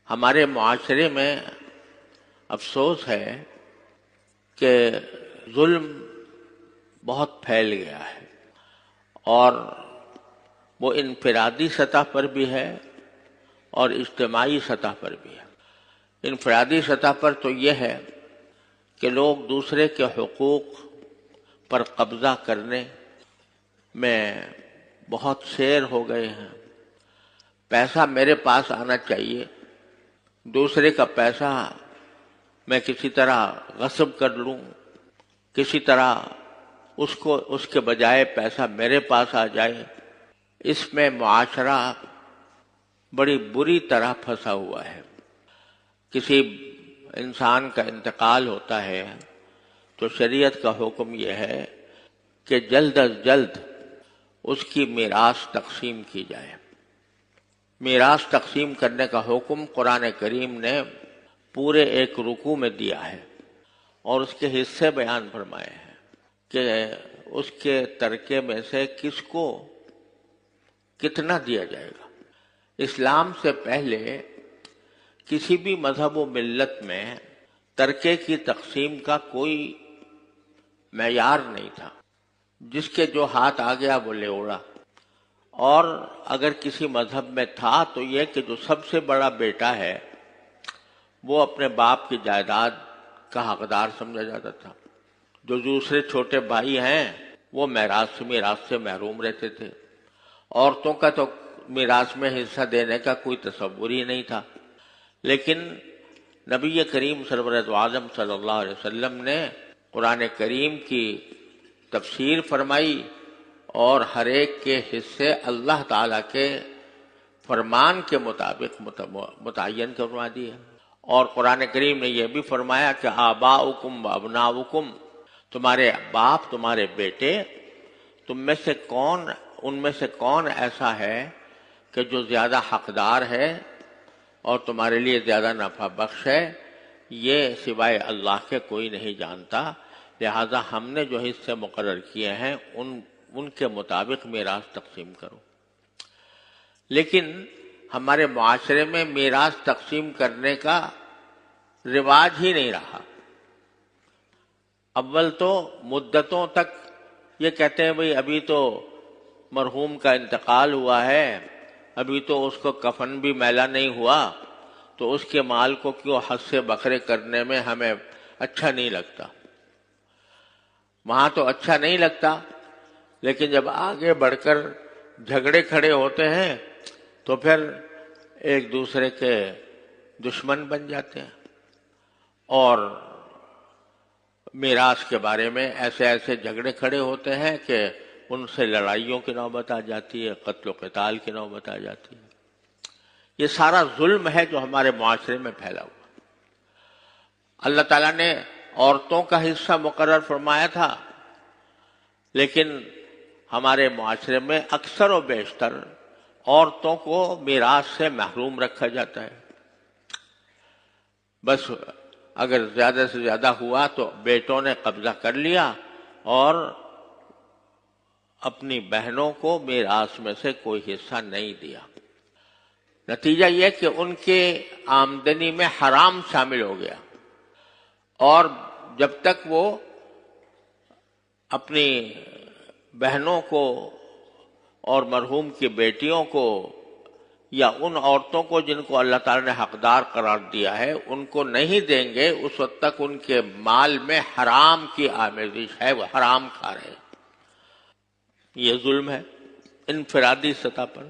ہمارے معاشرے میں افسوس ہے کہ ظلم بہت پھیل گیا ہے، اور وہ انفرادی سطح پر بھی ہے اور اجتماعی سطح پر بھی ہے۔ انفرادی سطح پر تو یہ ہے کہ لوگ دوسرے کے حقوق پر قبضہ کرنے میں بہت شیر ہو گئے ہیں۔ پیسہ میرے پاس آنا چاہیے، دوسرے کا پیسہ میں کسی طرح غصب کر لوں، کسی طرح اس کے بجائے پیسہ میرے پاس آ جائے، اس میں معاشرہ بڑی بری طرح پھنسا ہوا ہے۔ کسی انسان کا انتقال ہوتا ہے تو شریعت کا حکم یہ ہے کہ جلد از جلد اس کی میراث تقسیم کی جائے۔ میراث تقسیم کرنے کا حکم قرآن کریم نے پورے ایک رکوع میں دیا ہے، اور اس کے حصے بیان فرمائے ہیں کہ اس کے ترکے میں سے کس کو کتنا دیا جائے گا۔ اسلام سے پہلے کسی بھی مذہب و ملت میں ترکے کی تقسیم کا کوئی معیار نہیں تھا، جس کے جو ہاتھ آ گیا وہ لے اڑا۔ اور اگر کسی مذہب میں تھا تو یہ کہ جو سب سے بڑا بیٹا ہے وہ اپنے باپ کی جائیداد کا حقدار سمجھا جاتا تھا، جو دوسرے چھوٹے بھائی ہیں وہ میراث سے محروم رہتے تھے۔ عورتوں کا تو میراث میں حصہ دینے کا کوئی تصور ہی نہیں تھا۔ لیکن نبی کریم سرورت عالم صلی اللہ علیہ وسلم نے قرآن کریم کی تفسیر فرمائی اور ہر ایک کے حصے اللہ تعالیٰ کے فرمان کے مطابق متعین کروا دیے۔ اور قرآن کریم نے یہ بھی فرمایا کہ آباؤکم و ابناؤکم، تمہارے باپ تمہارے بیٹے، ان میں سے کون ایسا ہے کہ جو زیادہ حقدار ہے اور تمہارے لیے زیادہ نفع بخش ہے، یہ سوائے اللہ کے کوئی نہیں جانتا، لہذا ہم نے جو حصے مقرر کیے ہیں ان کے مطابق میراث تقسیم کرو۔ لیکن ہمارے معاشرے میں میراث تقسیم کرنے کا رواج ہی نہیں رہا۔ اول تو مدتوں تک یہ کہتے ہیں بھئی ابھی تو مرحوم کا انتقال ہوا ہے، ابھی تو اس کو کفن بھی میلا نہیں ہوا، تو اس کے مال کو کیوں حد سے بکھرے کرنے میں ہمیں اچھا نہیں لگتا۔ وہاں تو اچھا نہیں لگتا، لیکن جب آگے بڑھ کر جھگڑے کھڑے ہوتے ہیں تو پھر ایک دوسرے کے دشمن بن جاتے ہیں، اور میراث کے بارے میں ایسے جھگڑے کھڑے ہوتے ہیں کہ ان سے لڑائیوں کی نوبت آ جاتی ہے، قتل و قتال کی نوبت آ جاتی ہے۔ یہ سارا ظلم ہے جو ہمارے معاشرے میں پھیلا ہوا۔ اللہ تعالیٰ نے عورتوں کا حصہ مقرر فرمایا تھا، لیکن ہمارے معاشرے میں اکثر و بیشتر عورتوں کو میراث سے محروم رکھا جاتا ہے۔ بس اگر زیادہ سے زیادہ ہوا تو بیٹوں نے قبضہ کر لیا اور اپنی بہنوں کو میراث میں سے کوئی حصہ نہیں دیا۔ نتیجہ یہ کہ ان کے آمدنی میں حرام شامل ہو گیا، اور جب تک وہ اپنی بہنوں کو اور مرحوم کی بیٹیوں کو یا ان عورتوں کو جن کو اللہ تعالیٰ نے حقدار قرار دیا ہے ان کو نہیں دیں گے، اس وقت تک ان کے مال میں حرام کی آمیزش ہے، وہ حرام کھا رہے ہیں۔ یہ ظلم ہے انفرادی سطح پر۔